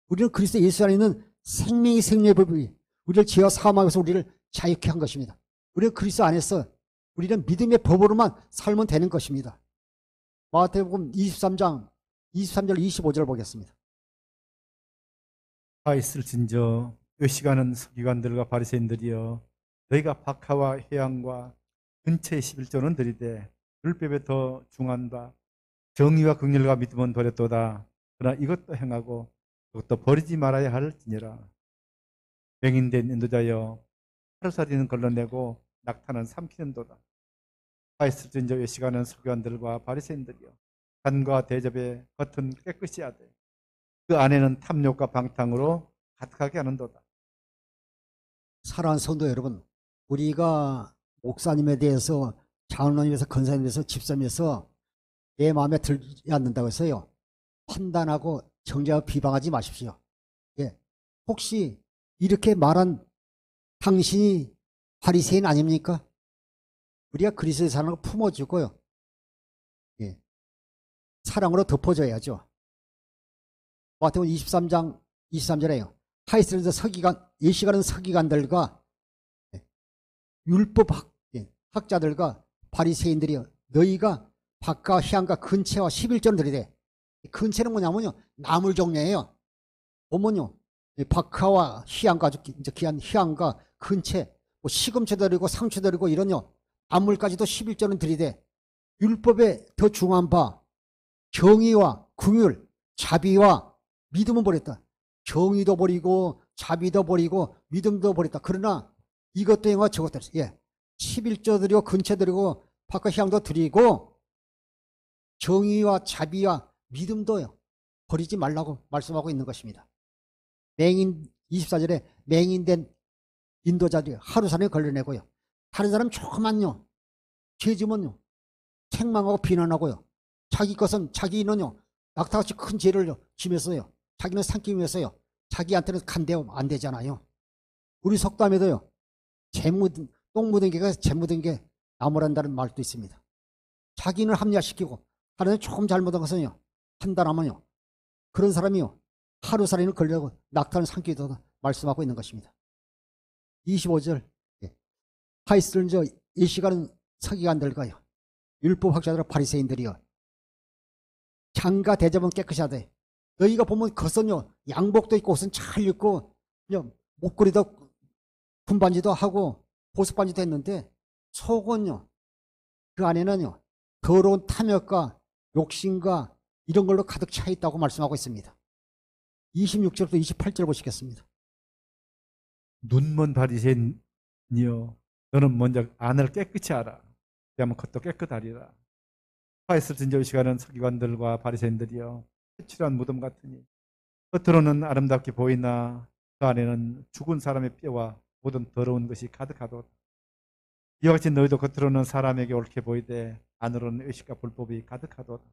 우리는 그리스도 예수 안에 있는 생명이 생명의 법이 우리를 죄와 사함하면서 우리를 자유케 한 것입니다. 우리는 그리스도 안에서 우리는 믿음의 법으로만 살면 되는 것입니다. 마태복음 23장 23절 25절 보겠습니다. 다 있을진저 요시가는 서기관들과 바리새인들이여 너희가 박하와 회양과 근처의 11조는 드리되 율법에 더 중한 바 정의와 긍휼과 믿음은 버렸도다. 그러나 이것도 행하고 이것도 버리지 말아야 할지니라. 맹인된 인도자여 하루살이는 걸러내고 낙타는 삼키는도다. 다 있을진저 요시가는 서기관들과 바리새인들이여 잔과 대접에 겉은 깨끗이 하되 그 안에는 탐욕과 방탕으로 가득하게 하는도다. 사랑하는 성도 여러분, 우리가 목사님에 대해서 장로님에서 권사님에서 집사님에서 내 마음에 들지 않는다고 해서요. 판단하고 정죄하고 비방하지 마십시오. 예. 혹시 이렇게 말한 당신이 바리새인 아닙니까? 우리가 그리스도의 사랑을 품어주고요. 예. 사랑으로 덮어줘야죠. 마태복음 23장 23절에요. 하이스트에서 서기관, 예시가는 서기관들과 율법 학자들과 바리새인들이요. 너희가 밭과 희양과 근채와 11조를 드리되, 근채는 뭐냐면요, 나물 종류예요. 보면요, 박하와 희양과, 이제 귀한 희양과 근채, 뭐 시금초 드리고 상추 드리고 이런요, 나물까지도 11조는 드리되, 율법에 더 중요한 바 정의와 긍휼, 자비와 믿음은 버렸다. 정의도 버리고 자비도 버리고 믿음도 버렸다. 그러나 이것도 행하 저것도 했어. 예, 11조 드리고 근채 드리고 밭과 희양도 드리고 정의와 자비와 믿음도요 버리지 말라고 말씀하고 있는 것입니다. 맹인 24절에 맹인된 인도자들이 하루 살에 걸려내고요. 다른 사람 조그만요 죄 지면요 책망하고 비난하고요. 자기 것은 자기는요 낙타같이 큰 죄를 지면서요. 자기는 삼키기 위해서요. 자기한테는 간대면 안 되잖아요. 우리 속담에도요. 똥 묻은 개가 재 묻은 게 나무란다는 말도 있습니다. 자기는 합리화시키고 다른 조금 잘못한 것은요. 판단하면요. 그런 사람이요. 하루살이는 걸려고 낙타는 삼키기도 말씀하고 있는 것입니다. 25절 하이스는 이 시간은 서기관들과요. 율법학자들 바리새인들이요. 장가 대접은 깨끗이 하되 너희가 보면 겉은요 양복도 입고 옷은 잘 입고 목걸이도 군반지도 하고 보석반지도 했는데 속은요 그 안에는요 더러운 탐욕과 욕심과 이런 걸로 가득 차 있다고 말씀하고 있습니다. 26절부터 28절 보시겠습니다. 눈먼 바리새인이여 너는 먼저 안을 깨끗이 하라. 그러면 겉도 깨끗하리라. 화 있을 진저 시간은 서기관들과 바리새인들이여 회칠한 무덤 같으니 겉으로는 아름답게 보이나 그 안에는 죽은 사람의 뼈와 모든 더러운 것이 가득하도다. 이와 같이 너희도 겉으로는 사람에게 옳게 보이되 안으로는 의식과 불법이 가득하도다.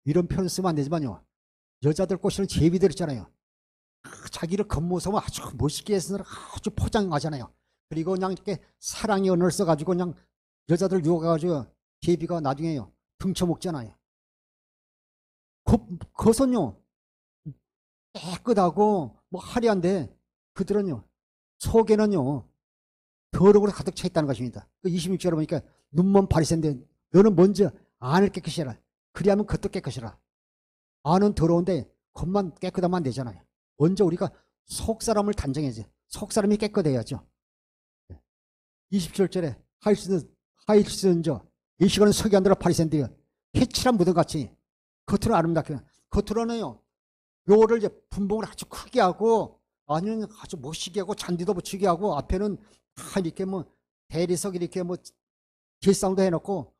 이런 표현 쓰면 안 되지만요. 여자들 꼬시는 제비들 있잖아요. 자기를 겉모습을 아주 멋있게 해서 아주 포장하잖아요. 그리고 그냥 이렇게 사랑의 언어를 써가지고 그냥 여자들 유혹해가지고 제비가 나중에요. 등쳐먹잖아요. 겉은요. 깨끗하고 뭐 화려한데 그들은요. 속에는요. 더러움으로 가득 차 있다는 것입니다. 26절에 보니까 눈먼 바리새인데 너는 먼저 안을 깨끗이 해라. 그리하면 겉도 깨끗이라. 안은 더러운데 겉만 깨끗하면 안 되잖아요. 먼저 우리가 속사람을 단정해야지. 속사람이 깨끗해야죠. 27절에 하이스는저 이 시간은 서기관들과 바리새인들이 해칠한 무덤같이 겉으로 아름답게 겉으로는요 묘를 이제 분봉을 아주 크게 하고 아니면 아주 멋있게 하고 잔디도 붙이게 하고 앞에는 다 이렇게 뭐 대리석 이렇게 뭐 길상도 해놓고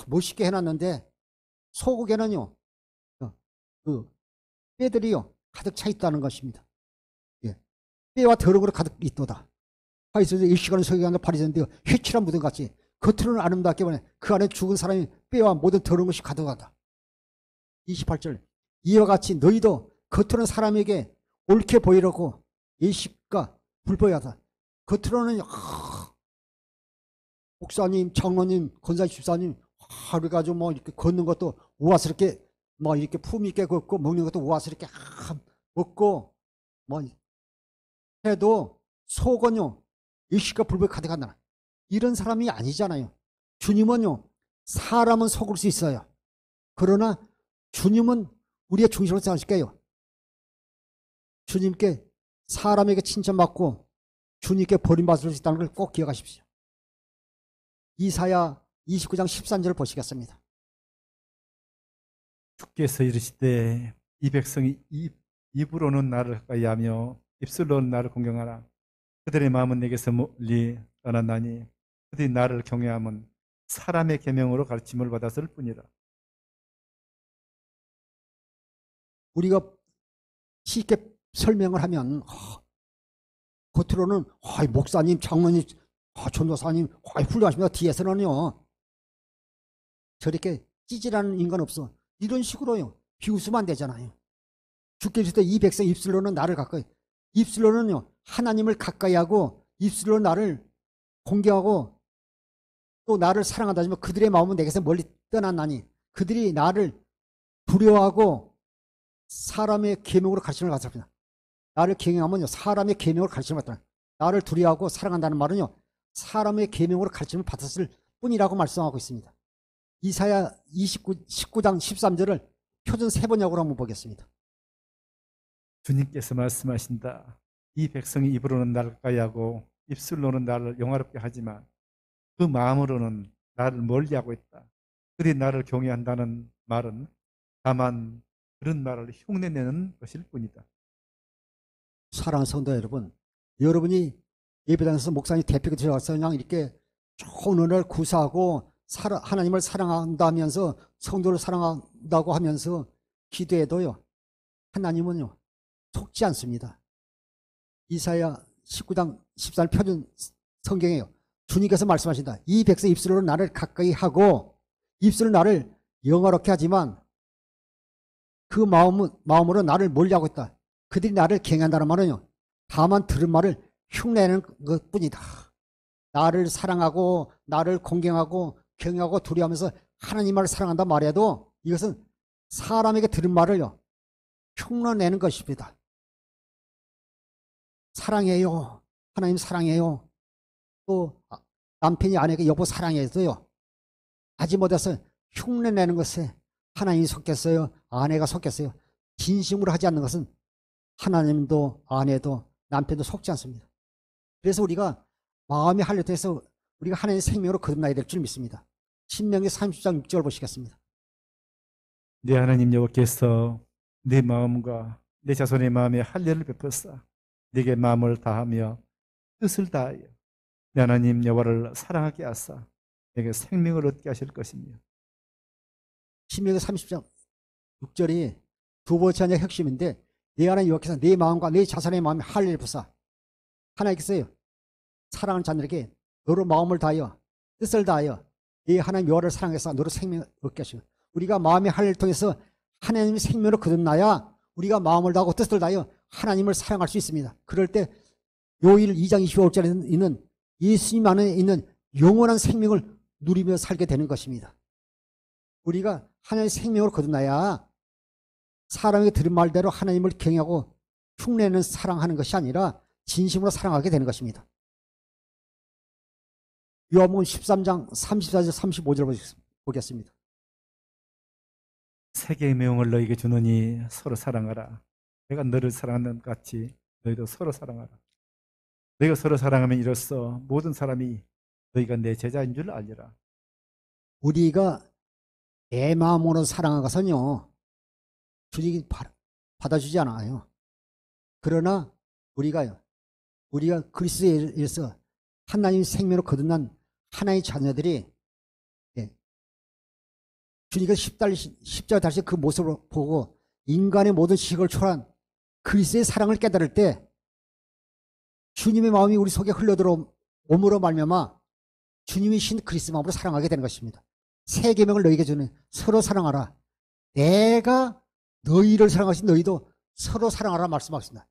멋있게 해놨는데 속에는요 그 뼈들이요 가득 차 있다는 것입니다. 예. 뼈와 더러움으로 가득 있도다. 하이스는 이 시간은 서기관들 바리새인들이 해칠한 무덤같이 겉으로는 아름답게 보내 그 안에 죽은 사람이 뼈와 모든 더러운 것이 가득하다. 28절 이와 같이 너희도 겉으로는 사람에게 옳게 보이려고 예식과 불법하다. 겉으로는 목사님, 장로님, 권사님, 집사님 그래가지고 뭐 이렇게 걷는 것도 우아스럽게 뭐 이렇게 품 있게 걷고 먹는 것도 우아스럽게 먹고 뭐 해도 속은요 예식과 불법이 가득한다. 이런 사람이 아니잖아요. 주님은요 사람은 속을 수 있어요. 그러나 주님은 우리의 중심으로 생각하실게요. 주님께 사람에게 칭찬받고 주님께 버림받을 수 있다는 걸 꼭 기억하십시오. 이사야 29장 13절을 보시겠습니다. 주께서 이르시되 이 백성이 입으로는 나를 가까이 하며 입술로는 나를 공경하라. 그들의 마음은 내게서 멀리 떠났나니 그들이 나를 경외함은 사람의 계명으로 가르침을 받았을 뿐이라. 우리가 쉽게 설명을 하면 겉으로는 목사님, 장로님, 전도사님 훌륭하십니다. 뒤에서는요 저렇게 찌질하는 인간 없어. 이런 식으로요 비웃으면 안 되잖아요. 주께서 이 백성 입술로는 나를 가까이 입술로는요 하나님을 가까이 하고 입술로 나를 공경하고 또 나를 사랑한다지만 그들의 마음은 내게서 멀리 떠났나니 그들이 나를 두려워하고 사람의 계명으로 가르침을 받았습니다. 나를 경외하면요 사람의 계명으로 가르침을 받았다. 나를 두려워하고 사랑한다는 말은요 사람의 계명으로 가르침을 받았을 뿐이라고 말씀하고 있습니다. 이사야 19장 13절을 표준 세번역으로 한번 보겠습니다. 주님께서 말씀하신다. 이 백성이 입으로는 나를 가까이 하고 입술로는 나를 영화롭게 하지만 그 마음으로는 나를 멀리하고 있다. 그들이 나를 경외한다는 말은 다만 그런 말을 흉내내는 것일 뿐이다. 사랑하는 성도 여러분, 여러분이 예배당에서 목사님 대표가 들어가서 그냥 이렇게 좋은 은혜를 구사하고 하나님을 사랑한다 하면서 성도를 사랑한다고 하면서 기도해도요 하나님은요 속지 않습니다. 이사야 19장 14절 표준 성경에요. 주님께서 말씀하신다. 이 백성 입술로 나를 가까이 하고 입술로 나를 영화롭게 하지만 그 마음으로 나를 멀리하고 있다. 그들이 나를 경외한다는 말은요 다만 들은 말을 흉내내는 것뿐이다. 나를 사랑하고 나를 공경하고 경외하고 두려워하면서 하나님을 사랑한다 말해도 이것은 사람에게 들은 말을요 흉내내는 것입니다. 사랑해요. 하나님 사랑해요. 또 남편이 아내에게 여보 사랑해도요 하지 못해서 흉내내는 것에 하나님이 속겠어요? 아내가 속겠어요? 진심으로 하지 않는 것은 하나님도 아내도 남편도 속지 않습니다. 그래서 우리가 마음이 할례돼서 우리가 하나님의 생명으로 거듭나야 될 줄 믿습니다. 신명기 30장 6절 보시겠습니다. 내 하나님 여호와께서 내 마음과 내 자손의 마음에 할례를 베푸사 네게 마음을 다하며 뜻을 다하여 내 하나님 여호와를 사랑하게 하사 내게 생명을 얻게 하실 것이며. 신명기 30장 6절이 두 번째 하나의 핵심인데 내 하나님 여호와께서 내 마음과 내 자손의 마음에 할례를 베푸사 하나님께서요 사랑하는 자녀에게 너로 마음을 다하여 뜻을 다하여 네 하나님 여호와를 사랑해서 너로 생명을 얻게 하시고 우리가 마음의 할례를 통해서 하나님의 생명으로 거듭나야 우리가 마음을 다하고 뜻을 다하여 하나님을 사랑할 수 있습니다. 그럴 때 요일 2장 25절에 있는 예수님 안에 있는 영원한 생명을 누리며 살게 되는 것입니다. 우리가 하나님의 생명으로 거듭나야 사람에게 들은 말대로 하나님을 경외하고 흉내내는 사랑하는 것이 아니라 진심으로 사랑하게 되는 것입니다. 요한복음 13장 34절 35절 보겠습니다. 새 계명을 너에게 주노니 서로 사랑하라. 내가 너를 사랑하는 것 같이 너희도 서로 사랑하라. 너희가 서로 사랑하면 이로써 모든 사람이 너희가 내 제자인 줄 알리라. 우리가 내 마음으로 사랑한 것은요 주님이 받아주지 않아요. 그러나 우리가 그리스도에서 하나님 생명으로 거듭난 하나의 자녀들이 주님께서 십자가 다시 그 모습을 보고 인간의 모든 지식을 초월한 그리스도의 사랑을 깨달을 때 주님의 마음이 우리 속에 흘러들어옴으로 말미암아 주님이 신 그리스도 마음으로 사랑하게 되는 것입니다. 새 계명을 너희에게 주는 서로 사랑하라. 내가 너희를 사랑하신 너희도 서로 사랑하라 말씀하셨습니다.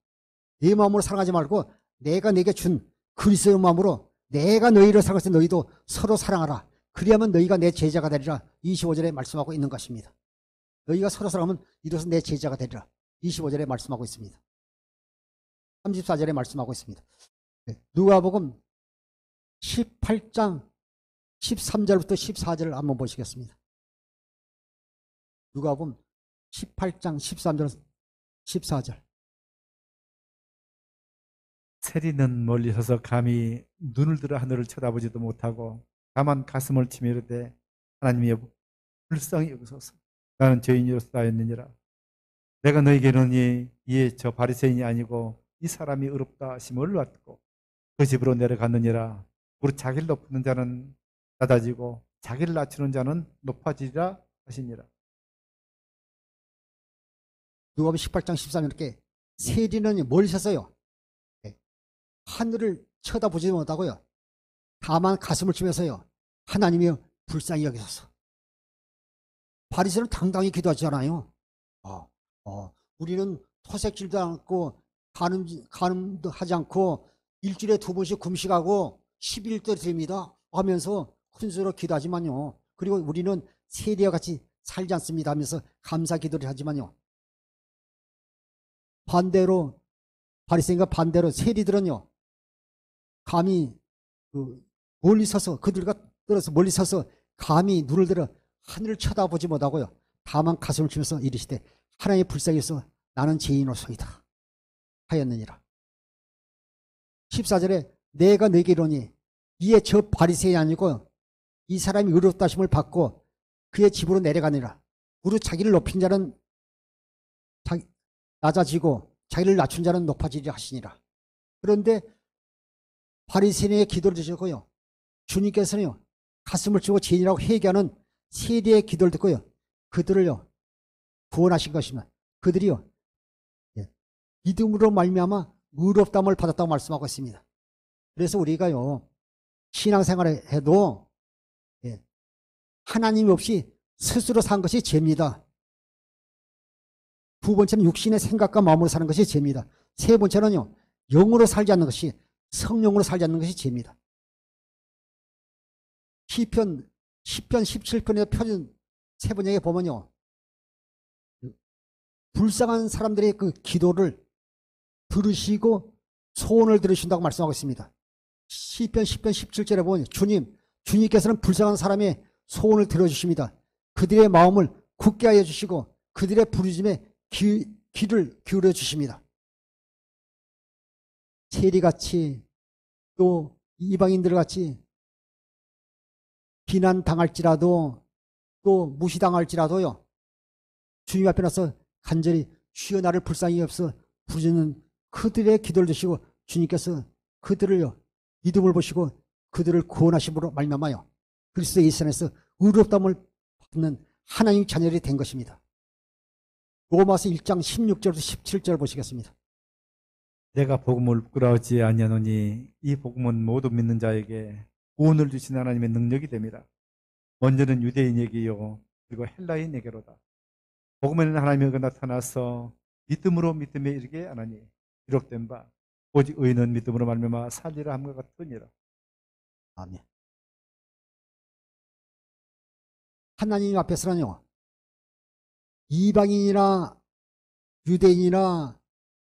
내 마음으로 사랑하지 말고 내가 내게 준 그리스도의 마음으로 내가 너희를 사랑하신 너희도 서로 사랑하라. 그리하면 너희가 내 제자가 되리라. 25절에 말씀하고 있는 것입니다. 너희가 서로 사랑하면 이로써 내 제자가 되리라. 25절에 말씀하고 있습니다. 34절에 말씀하고 있습니다. 누가복음 18장 13절부터 14절을 한번 보시겠습니다. 누가복음 18장 13절 14절. 세리는 멀리 서서 감히 눈을 들어 하늘을 쳐다보지도 못하고 다만 가슴을 치며 이르되 하나님이여 불쌍히 여기소서. 나는 죄인이었사였느니라. 내가 너에게 이르노니 이에 저 바리새인이 아니고 이 사람이 의롭다 하심을 받고 그 집으로 내려갔느니라. 우리 자기를 높이는 자는 낮아지고 자기를 낮추는 자는 높아지리라 하시니라. 누가복음 18장 13절 이렇게 세리는 멀리 서서요 하늘을 쳐다보지 못하고요 다만 가슴을 치면서요 하나님이여 불쌍히 여기소서. 바리새인은 당당히 기도하지 않아요. 우리는 토색질도 않고 간음도 하지 않고 일주일에 2번씩 금식하고 11도 드립니다 하면서 큰 소리로 기도하지만요. 그리고 우리는 세리와 같이 살지 않습니다 하면서 감사 기도를 하지만요. 반대로 바리새인과 반대로 세리들은요. 감히 멀리 서서 그들과 떨어서 멀리 서서 감히 눈을 들어 하늘을 쳐다보지 못하고요. 다만 가슴을 치면서 이르시되 하나님의 불쌍해서 나는 죄인으로소이다 하였느니라. 14절에 내가 너에게 이르노니 이에 저 바리새인이 아니고 이 사람이 의롭다 하심을 받고 그의 집으로 내려가니라. 무릇 자기를 높인 자는 낮아지고 자기를 낮춘 자는 높아지리라 하시니라. 그런데 바리새인의 기도를 드셨고요. 주님께서는요. 가슴을 치고 죄인이라고 회개하는 세리의 기도를 듣고요. 그들을요. 구원하신 것입니다. 그들이요. 믿음으로 말미암아 의롭다함을 받았다고 말씀하고 있습니다. 그래서 우리가요. 신앙생활을 해도 하나님 없이 스스로 산 것이 죄입니다. 두 번째는 육신의 생각과 마음으로 사는 것이 죄입니다. 세 번째는요. 영으로 살지 않는 것이 성령으로 살지 않는 것이 죄입니다. 시편 17편의 표준 세 번역에 보면요. 불쌍한 사람들의 그 기도를 들으시고 소원을 들으신다고 말씀하고 있습니다. 시편 10편 17절에 보면 주님께서는 불쌍한 사람의 소원을 들어주십니다. 그들의 마음을 굳게 하여 주시고 그들의 부르짖음에 귀를 기울여 주십니다. 세리같이 또 이방인들같이 비난당할지라도 또 무시당할지라도요. 주님 앞에 나서 간절히 주여 나를 불쌍히 여기서 부르짖는 그들의 기도를 드시고 주님께서 그들을요. 믿음을 보시고 그들을 구원하심으로 말미암아요. 그리스도 예수 안에서 의롭다함을 받는 하나님 자녀들이 된 것입니다. 로마서 1장 16절부터 17절 보시겠습니다. 내가 복음을 부끄러워하지 아니하노니 이 복음은 모두 믿는 자에게 구원을 주신 하나님의 능력이 됩니다. 먼저는 유대인에게요. 그리고 헬라인에게로다. 복음에는 하나님의 나타나서 믿음으로 믿음에 이르게 하나니 기록된 바 오직 의인은 믿음으로 말미암아 살리라 함과 같으니라. 아멘. 하나님 앞에서는요. 이방인이나 유대인이나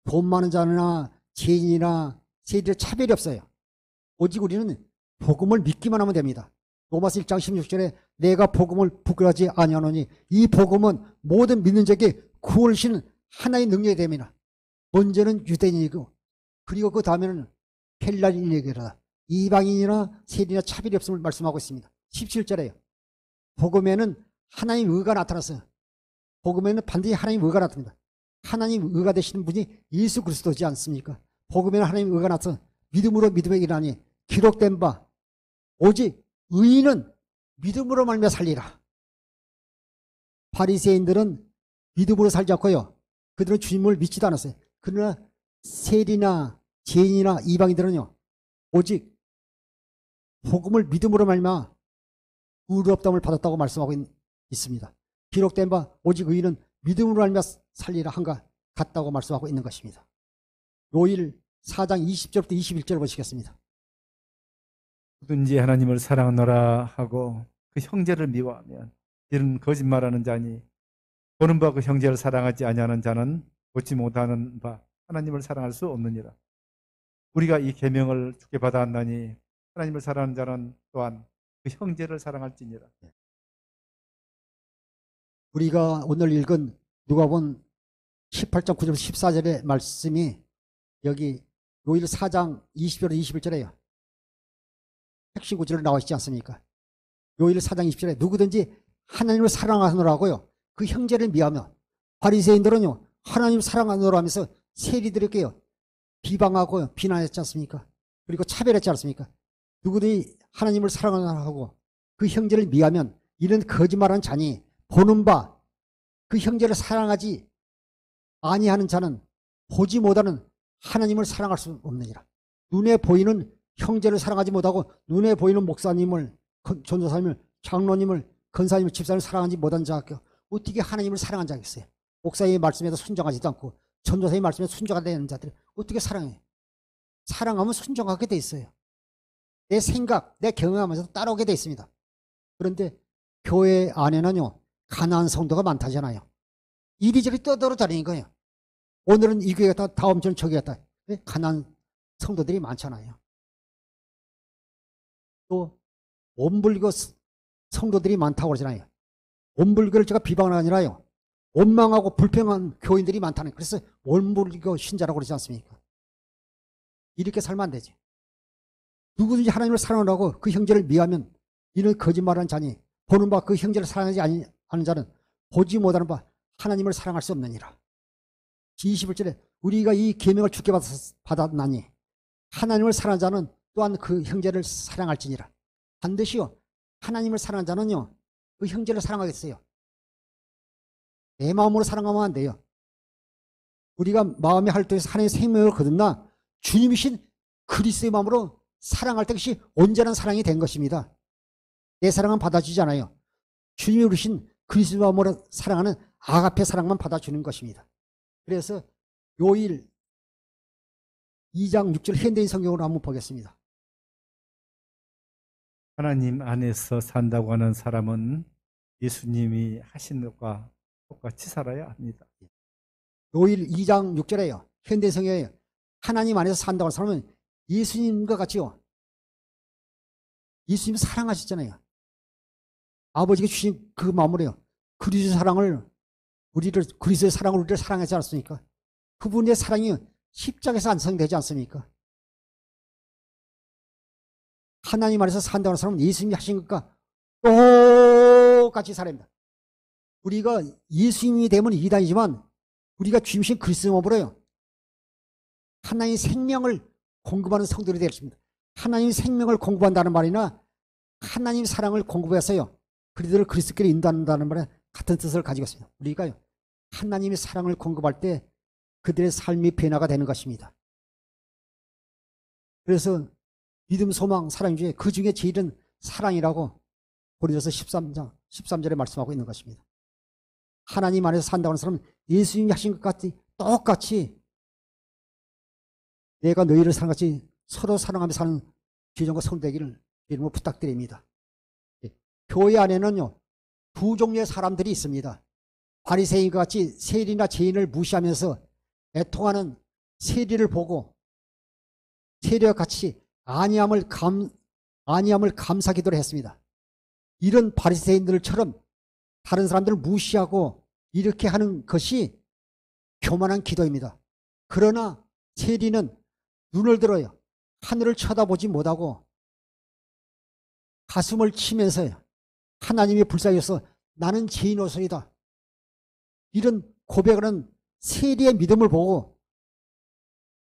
돈 많은 자나 죄인이나 세리들 차별이 없어요. 오직 우리는 복음을 믿기만 하면 됩니다. 로마서 1장 16절에 내가 복음을 부끄러워하지 아니하노니 이 복음은 모든 믿는 자에게 구원을 주시는 하나의 능력이 됩니다. 먼저는 유대인이고 그리고 그 다음에는 헬라인에게라 이방인이나 세리나 차별이 없음을 말씀하고 있습니다. 17절에요. 복음에는 하나님의 의가 나타났어요. 복음에는 반드시 하나님의 의가 나타납니다. 하나님 의가 되시는 분이 예수 그리스도지 않습니까? 복음에는 하나님의 의가 나타나 믿음으로 믿음에 이르나니 기록된 바 오직 의인은 믿음으로 말미암아 살리라. 바리새인들은 믿음으로 살지 않고요. 그들은 주님을 믿지도 않았어요. 그러나 세리나 죄인이나 이방인들은요. 오직 복음을 믿음으로 말미암아 의롭다함을 받았다고 말씀하고 있습니다. 기록된 바 오직 의인은 믿음으로 말미암아 살리라 한가 같다고 말씀하고 있는 것입니다. 요일 4장 20절부터 21절 보시겠습니다. 누구든지 하나님을 사랑하노라 하고 그 형제를 미워하면 이는 거짓말하는 자니 보는 바 그 형제를 사랑하지 아니하는 자는 보지 못하는 바 하나님을 사랑할 수 없느니라. 우리가 이 계명을 주께 받아왔나니 하나님을 사랑하는 자는 또한 그 형제를 사랑할지니라. 우리가 오늘 읽은 누가복음 18장 9절 14절의 말씀이 여기 요일 4장 20절 21절에요. 핵심 구절로 나와 있지 않습니까? 요일 4장 20절에 누구든지 하나님을 사랑하노라고요. 그 형제를 미하며 바리새인들은요. 하나님을 사랑하노라 하면서 세리들에게요. 비방하고 비난했지 않습니까? 그리고 차별했지 않습니까? 누구든지 하나님을 사랑하노라 하고 그 형제를 미하면 이는 거짓말하는 자니 보는 바 그 형제를 사랑하지 아니하는 자는 보지 못하는 하나님을 사랑할 수 없느니라. 눈에 보이는 형제를 사랑하지 못하고 눈에 보이는 목사님을 전도사님을 장로님을 권사님을 집사님을 사랑하지 못한 자가 어떻게 하나님을 사랑한 자겠어요? 목사의 말씀에도 순종하지도 않고 전도사의 말씀에 순종하지 않는 자들을 어떻게 사랑해? 사랑하면 순종하게 돼 있어요. 내 생각, 내 경험하면서 따라오게 돼 있습니다. 그런데 교회 안에는요, 가난한 성도가 많다잖아요. 이리저리 떠돌아다니는 거예요. 오늘은 이 교회 갔다, 다음 주는 저기 갔다. 가난한 성도들이 많잖아요. 또 원불교 성도들이 많다고 그러잖아요. 원불교를 제가 비방은 아니라요, 원망하고 불평한 교인들이 많다는, 그래서 원불교 신자라고 그러지 않습니까? 이렇게 살면 안 되지. 누구든지 하나님을 사랑하고 그 형제를 미워하면 이는 거짓말하는 자니 보는 바 그 형제를 사랑하지 않는 자는 보지 못하는 바 하나님을 사랑할 수 없느니라. 21절에 우리가 이 계명을 주께 받았나니 하나님을 사랑하는 자는 또한 그 형제를 사랑할지니라. 반드시요, 하나님을 사랑하는 자는요, 그 형제를 사랑하겠어요. 내 마음으로 사랑하면 안 돼요. 우리가 마음의 활동에서 하나님의 생명을 거듭나 주님이신 그리스도의 마음으로 사랑할 때 그것이 온전한 사랑이 된 것입니다. 내 사랑은 받아주지 않아요. 주님이 우리신 그리스도의 마음으로 사랑하는 아가페 사랑만 받아주는 것입니다. 그래서 요일 2장 6절 현대인 성경으로 한번 보겠습니다. 하나님 안에서 산다고 하는 사람은 예수님이 하신 것과 똑같이 살아야 합니다. 요일 2장 6절에요. 현대인 성경에 하나님 안에서 산다고 하는 사람은 예수님과 같이요, 예수님 사랑하셨잖아요. 아버지가 주신 그 마음으로요, 그리스도의 사랑을 우리를 사랑하지 않습니까? 그분의 사랑이 십자가에서 완성되지 않습니까? 하나님 안에서 산다는 사람은 예수님이 하신 것과 똑같이 살아야 합니다. 우리가 예수님이 되면 이단이지만 우리가 주님이신 그리스도의 몸으로요, 하나님의 생명을 공급하는 성도들이 되었습니다. 하나님의 생명을 공급한다는 말이나 하나님의 사랑을 공급해서요, 그들을 그리스도께로 인도한다는 말에 같은 뜻을 가지고 있습니다. 우리가요, 하나님의 사랑을 공급할 때 그들의 삶이 변화가 되는 것입니다. 그래서 믿음, 소망, 사랑 중에 그 중에 제일은 사랑이라고 고린도서 13절에 말씀하고 있는 것입니다. 하나님 안에서 산다고 하는 사람은 예수님이 하신 것 같이 똑같이 내가 너희를 사랑같이 서로 사랑하며 사는 귀정과 성되기를 이름으로 부탁드립니다. 교회 안에는요, 두 종류의 사람들이 있습니다. 바리새인과 같이 세리나 죄인을 무시하면서 애통하는 세리를 보고 세리와 같이 안위함을 감사 기도를 했습니다. 이런 바리새인들처럼 다른 사람들을 무시하고 이렇게 하는 것이 교만한 기도입니다. 그러나 세리는 눈을 들어요, 하늘을 쳐다보지 못하고 가슴을 치면서요, 하나님의 불쌍해서 나는 죄인이오소이다, 이런 고백을 하는 세리의 믿음을 보고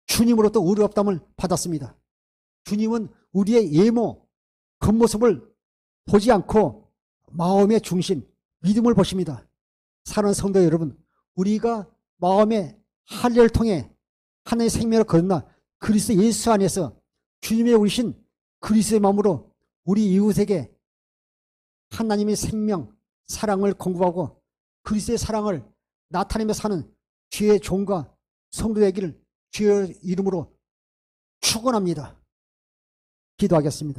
주님으로부터 의롭다함을 받았습니다. 주님은 우리의 외모, 겉모습을 보지 않고 마음의 중심, 믿음을 보십니다. 사랑하는 성도 여러분, 우리가 마음의 할례를 통해 하나님의 생명을 거듭나 그리스도 예수 안에서 주님의 우리신 그리스도의 마음으로 우리 이웃에게 하나님의 생명, 사랑을 공급하고 그리스도의 사랑을 나타내며 사는 주의 종과 성도 되기를 주의 이름으로 축원합니다. 기도하겠습니다.